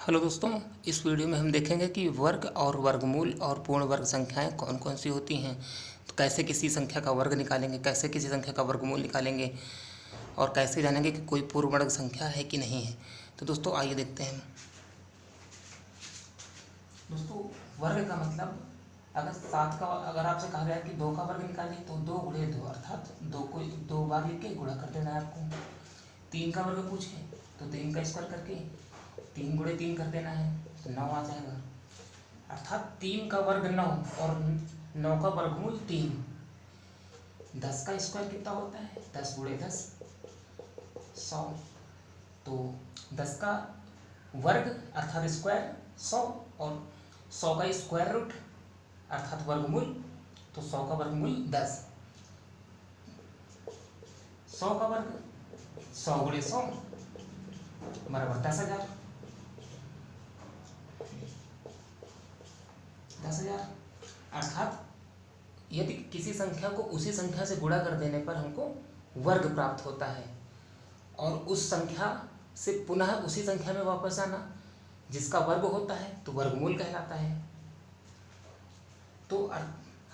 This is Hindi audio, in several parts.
हेलो दोस्तों, इस वीडियो में हम देखेंगे कि वर्ग और वर्गमूल और पूर्ण वर्ग संख्याएं कौन कौन सी होती हैं। तो कैसे किसी संख्या का वर्ग निकालेंगे, कैसे किसी संख्या का वर्गमूल निकालेंगे और कैसे जानेंगे कि कोई पूर्ण वर्ग संख्या है कि नहीं है। तो दोस्तों आइए देखते हैं। दोस्तों वर्ग का मतलब, अगर आपसे कहा गया कि 2 का वर्ग निकालिए तो 2 गुणे 2 अर्थात 2 को 2 बार लिख के गुणा कर देना है आपको। 3 का वर्ग पूछे तो 3 का स्क्वायर करके 3 गुणे 3 कर देना है तो 9 आ जाएगा। अर्थात 3 का वर्ग 9 और 9 का वर्गमूल 3। 10 का स्क्वायर कितना होता है? 10 गुणे 10 100। तो 10 का वर्ग अर्थात स्क्वायर 100 और 100 का स्क्वायर रूट अर्थात वर्गमूल, तो 100 का वर्गमूल 10। 100 का वर्ग 100 गुणे 100 बराबर 10,000। 10,000 अर्थात यदि किसी संख्या को उसी संख्या से गुणा कर देने पर हमको वर्ग प्राप्त होता है और उस संख्या से पुनः उसी संख्या में वापस आना जिसका वर्ग होता है तो वर्गमूल कहलाता है। तो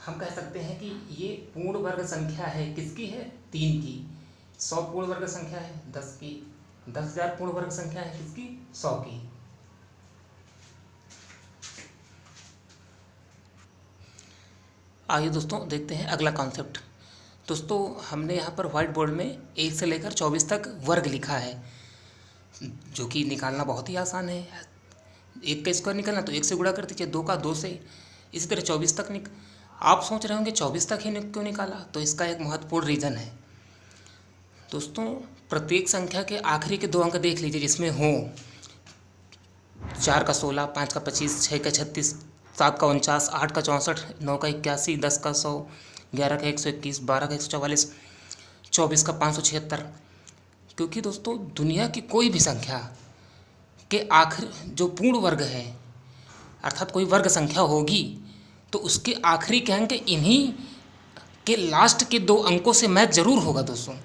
हम कह सकते हैं कि ये पूर्ण वर्ग संख्या है। किसकी है? 3 की। 100 पूर्ण वर्ग संख्या है 10 की। 10,000 पूर्ण वर्ग संख्या है किसकी? 100 की। आइए दोस्तों देखते हैं अगला कॉन्सेप्ट। दोस्तों हमने यहाँ पर व्हाइट बोर्ड में 1 से लेकर 24 तक वर्ग लिखा है, जो कि निकालना बहुत ही आसान है। 1 का स्क्वायर निकालना तो 1 से गुणा कर दीजिए, 2 का 2 से, इसी तरह 24 तक आप सोच रहे होंगे 24 तक ही क्यों निकाला, तो इसका एक महत्वपूर्ण रीज़न है। दोस्तों प्रत्येक संख्या के आखिरी के 2 अंक देख लीजिए जिसमें हो 4 का 16, 5 का 25, 6 का 36, 7 का 49, 8 का 64, 9 का 81, 10 का 100, 11 का 121, 12 का 144, 24 का 576। क्योंकि दोस्तों दुनिया की कोई भी संख्या के आखिर जो पूर्ण वर्ग है अर्थात कोई वर्ग संख्या होगी तो उसके आखिरी के अंक इन्हीं के लास्ट के 2 अंकों से मैच जरूर होगा। दोस्तों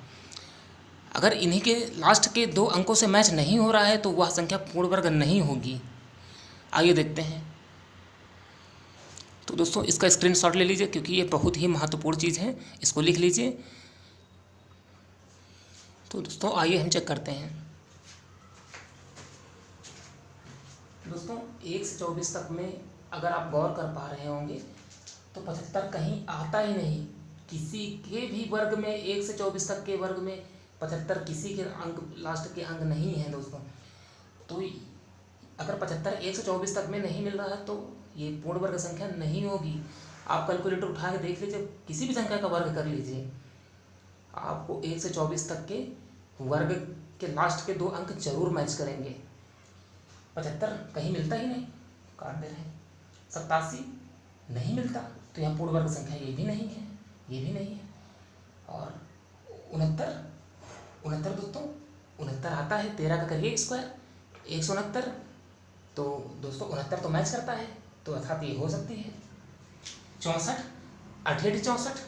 अगर इन्हीं के लास्ट के 2 अंकों से मैच नहीं हो रहा है तो वह संख्या पूर्ण वर्ग नहीं होगी। आइए देखते हैं। तो दोस्तों इसका स्क्रीनशॉट ले लीजिए क्योंकि ये बहुत ही महत्वपूर्ण चीज़ है, इसको लिख लीजिए। तो दोस्तों आइए हम चेक करते हैं। दोस्तों 1 से 24 तक में अगर आप गौर कर पा रहे होंगे तो 75 कहीं आता ही नहीं। किसी के भी वर्ग में 1 से 24 तक के वर्ग में 75 किसी के अंक लास्ट के अंक नहीं है दोस्तों। तो अगर 75 1 से 24 तक में नहीं मिल रहा है तो ये पूर्ण वर्ग संख्या नहीं होगी। आप कैलकुलेटर उठा के देख लीजिए, किसी भी संख्या का वर्ग कर लीजिए, आपको 1 से 24 तक के वर्ग के लास्ट के 2 अंक जरूर मैच करेंगे। 75 कहीं मिलता ही नहीं, काट दे रहे हैं। 87 नहीं मिलता तो यहाँ पूर्ण वर्ग संख्या ये भी नहीं है, ये भी नहीं है। और 69 दोस्तों 69 आता है, 13 का करिए स्क्वायर 169। तो दोस्तों 69 तो मैच करता है, तो अर्थात ये हो सकती है। 64 8 64,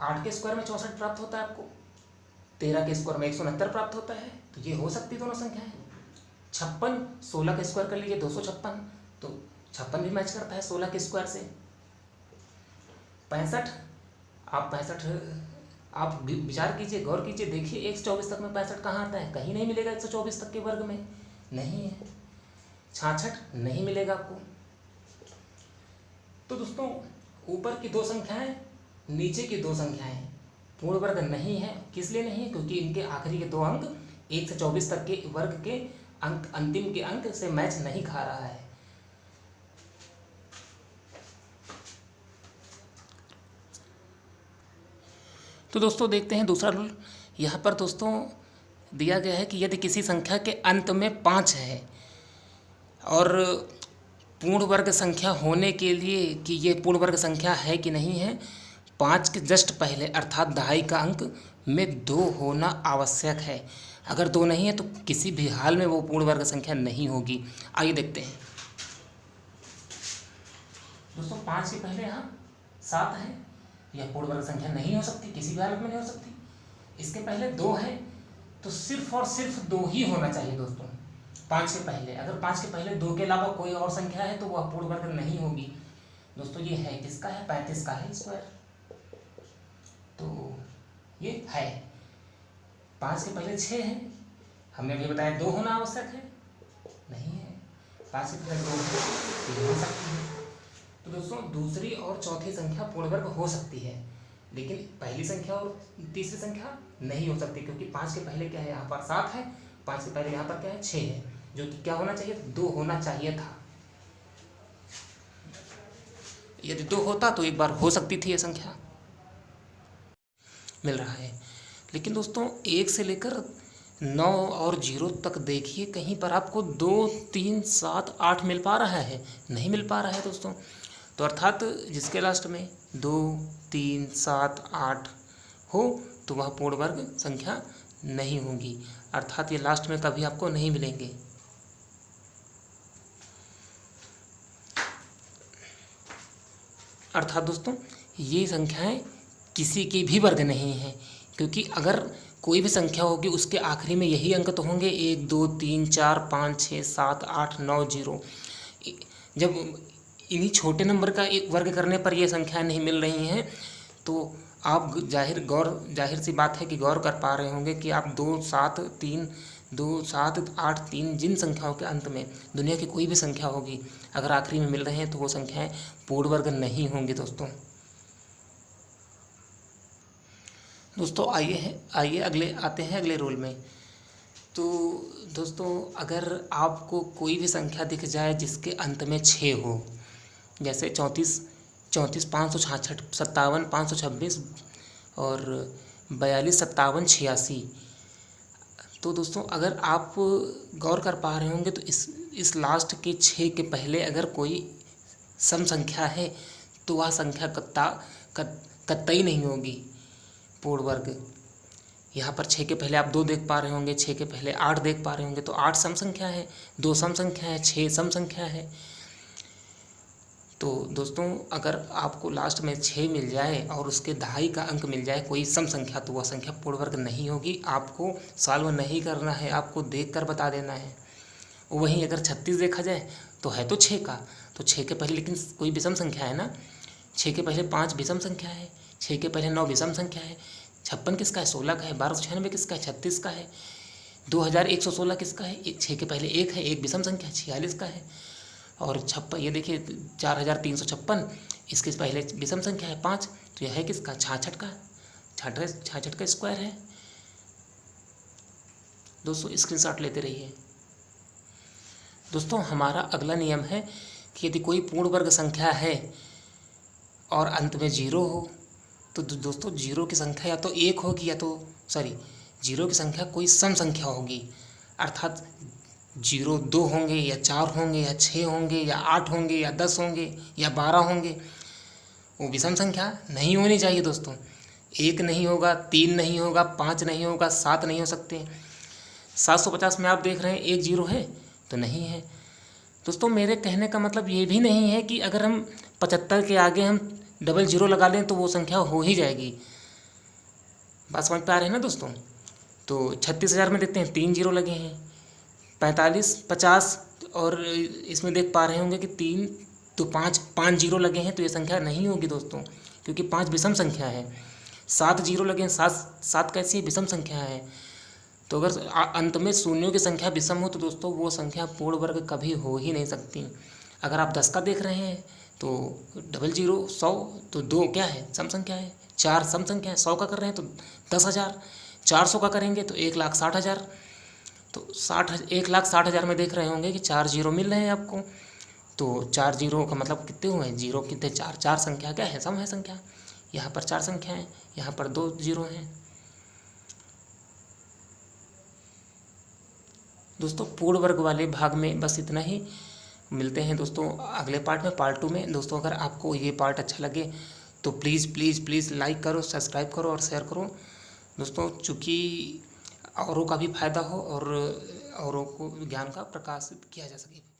8 के स्क्वायर में 64 प्राप्त होता है आपको, 13 के स्क्वायर में 169 प्राप्त होता है, तो ये हो सकती दोनों संख्याएं। 56 16 का स्क्वायर कर लीजिए 256, तो 56 भी मैच करता है 16 के स्क्वायर से। 65 आप विचार कीजिए, गौर कीजिए, देखिए 1 से 24 तक में 65 कहाँ आता है? कहीं नहीं मिलेगा 124 तक के वर्ग में, नहीं है। 66 नहीं मिलेगा आपको। तो दोस्तों ऊपर की 2 संख्याएं, नीचे की 2 संख्याएं पूर्ण वर्ग नहीं है। किस लिए नहीं है? क्योंकि इनके आखिरी के 2 अंक 1 से 24 तक के वर्ग के अंक, अंतिम के अंक से मैच नहीं खा रहा है। तो दोस्तों देखते हैं दूसरा रूल। यहाँ पर दोस्तों दिया गया है कि यदि किसी संख्या के अंत में 5 है और पूर्ण वर्ग संख्या होने के लिए कि ये पूर्ण वर्ग संख्या है कि नहीं है, 5 के जस्ट पहले अर्थात दहाई का अंक में 2 होना आवश्यक है। अगर 2 नहीं है तो किसी भी हाल में वो पूर्ण वर्ग संख्या नहीं होगी। आइए देखते हैं। दोस्तों 5 के पहले यहाँ 7 है, यह पूर्ण वर्ग संख्या नहीं हो सकती, किसी भी हालत में नहीं हो सकती। इसके पहले 2 है तो सिर्फ और सिर्फ 2 ही होना चाहिए दोस्तों। 5 के पहले, अगर 5 के पहले 2 के अलावा कोई और संख्या है तो वह पूर्ण वर्ग नहीं होगी। दोस्तों ये है किसका है, 35 का है स्क्वायर। तो ये है 5 के पहले 6 है, हमने भी बताया 2 होना आवश्यक है, नहीं है। 5 के पहले 2 है, 3 हो सकती है। तो दोस्तों दूसरी और चौथी संख्या पूर्ण वर्ग हो सकती है, लेकिन पहली संख्या और तीसरी संख्या नहीं हो सकती, क्योंकि 5 के पहले क्या है, यहाँ पर 7 है, 5 के पहले यहाँ पर क्या है, 6 है, जो कि क्या होना चाहिए, 2 होना चाहिए था। यदि 2 होता तो एक बार हो सकती थी ये संख्या, मिल रहा है। लेकिन दोस्तों 1 से लेकर 9 और 0 तक देखिए, कहीं पर आपको 2, 3, 7, 8 मिल पा रहा है, नहीं मिल पा रहा है दोस्तों। तो अर्थात जिसके लास्ट में 2, 3, 7, 8 हो तो वह पूर्ण वर्ग संख्या नहीं होगी, अर्थात ये लास्ट में कभी आपको नहीं मिलेंगे। अर्थात दोस्तों ये संख्याएं किसी की भी वर्ग नहीं है, क्योंकि अगर कोई भी संख्या होगी उसके आखिरी में यही अंक तो होंगे, 1, 2, 3, 4, 5, 6, 7, 8, 9, 0। जब इन्हीं छोटे नंबर का एक वर्ग करने पर ये संख्याएं नहीं मिल रही हैं तो आप जाहिर सी बात है कि गौर कर पा रहे होंगे कि आप 2, 7, 3, 2, 7, 8, 3 जिन संख्याओं के अंत में दुनिया की कोई भी संख्या होगी अगर आखिरी में मिल रहे हैं तो वो संख्याएं पूर्ण वर्ग नहीं होंगी दोस्तों। आइए अगले आते हैं अगले रूल में। तो दोस्तों अगर आपको कोई भी संख्या दिख जाए जिसके अंत में 6 हो, जैसे 34, 566, 57, 526 और 42, 57, 86, तो दोस्तों अगर आप गौर कर पा रहे होंगे तो इस लास्ट के 6 के पहले अगर कोई सम संख्या है तो वह संख्या कतई नहीं होगी पूर्ण वर्ग। यहाँ पर 6 के पहले आप 2 देख पा रहे होंगे, 6 के पहले 8 देख पा रहे होंगे, तो 8 सम संख्या है, 2 सम संख्या है, 6 सम संख्या है। तो दोस्तों अगर आपको लास्ट में 6 मिल जाए और उसके दहाई का अंक मिल जाए कोई सम संख्या तो वह संख्या पूर्ण वर्ग नहीं होगी। आपको सॉल्व नहीं करना है, आपको देखकर बता देना है। वहीं अगर 36 देखा जाए तो है तो 6 का, तो 6 के पहले लेकिन कोई विषम संख्या है ना, 6 के पहले 5 विषम संख्या है, 6 के पहले 9 विषम संख्या है, 56 किसका है, 16 का है, 1296 किसका है, 36 का है, 2116 किसका है, 6 के पहले 1 है, 1 विषम संख्या 46 का है, और 56 ये देखिए 4356 इसके पहले विषम संख्या है 5, तो यह है किसका, 66 का, 66 का स्क्वायर है। दोस्तों स्क्रीनशॉट लेते रहिए। दोस्तों हमारा अगला नियम है कि यदि कोई पूर्ण वर्ग संख्या है और अंत में 0 हो तो दोस्तों 0 की संख्या या तो 1 होगी या तो 0 की संख्या कोई सम संख्या होगी, अर्थात 0 2 होंगे या 4 होंगे या 6 होंगे या 8 होंगे या 10 होंगे या 12 होंगे, वो विषम संख्या नहीं होनी चाहिए दोस्तों। 1 नहीं होगा, 3 नहीं होगा, 5 नहीं होगा, 7 नहीं हो सकते। 750 में आप देख रहे हैं 1 0 है तो नहीं है दोस्तों। मेरे कहने का मतलब ये भी नहीं है कि अगर हम 75 के आगे हम डबल 0 लगा लें तो वो संख्या हो ही जाएगी। बात समझ पा रहे हैं ना दोस्तों। तो 36,000 में देखते हैं 3 0 लगे हैं, 45, 50 और इसमें देख पा रहे होंगे कि 3 तो 5 0 लगे हैं, तो ये संख्या नहीं होगी दोस्तों, क्योंकि 5 विषम संख्या है। 7 0 लगे हैं, 7 कैसी विषम संख्या है। तो अगर अंत में शून्यों की संख्या विषम हो तो दोस्तों वो संख्या पूर्ण वर्ग कभी हो ही नहीं सकती। अगर आप 10 का देख रहे हैं तो डबल 0 100, तो 2 क्या है, सम संख्या है, 4 सम संख्या है, 100 का कर रहे हैं तो 10,000, 400 का करेंगे तो 1,60,000, तो 1,60,000 में देख रहे होंगे कि 4 0 मिल रहे हैं आपको। तो 4 0 का मतलब कितने हुए, 0 कितने, 4 संख्या क्या है, सम है संख्या। यहाँ पर 4 संख्या है, यहाँ पर 2 0 हैं। दोस्तों पूर्ण वर्ग वाले भाग में बस इतना ही। मिलते हैं दोस्तों अगले पार्ट में, पार्ट 2 में। दोस्तों अगर आपको ये पार्ट अच्छा लगे तो प्लीज़ लाइक करो, सब्सक्राइब करो और शेयर करो दोस्तों, चूँकि औरों का भी फायदा हो और औरों को ज्ञान का प्रकाशित किया जा सके।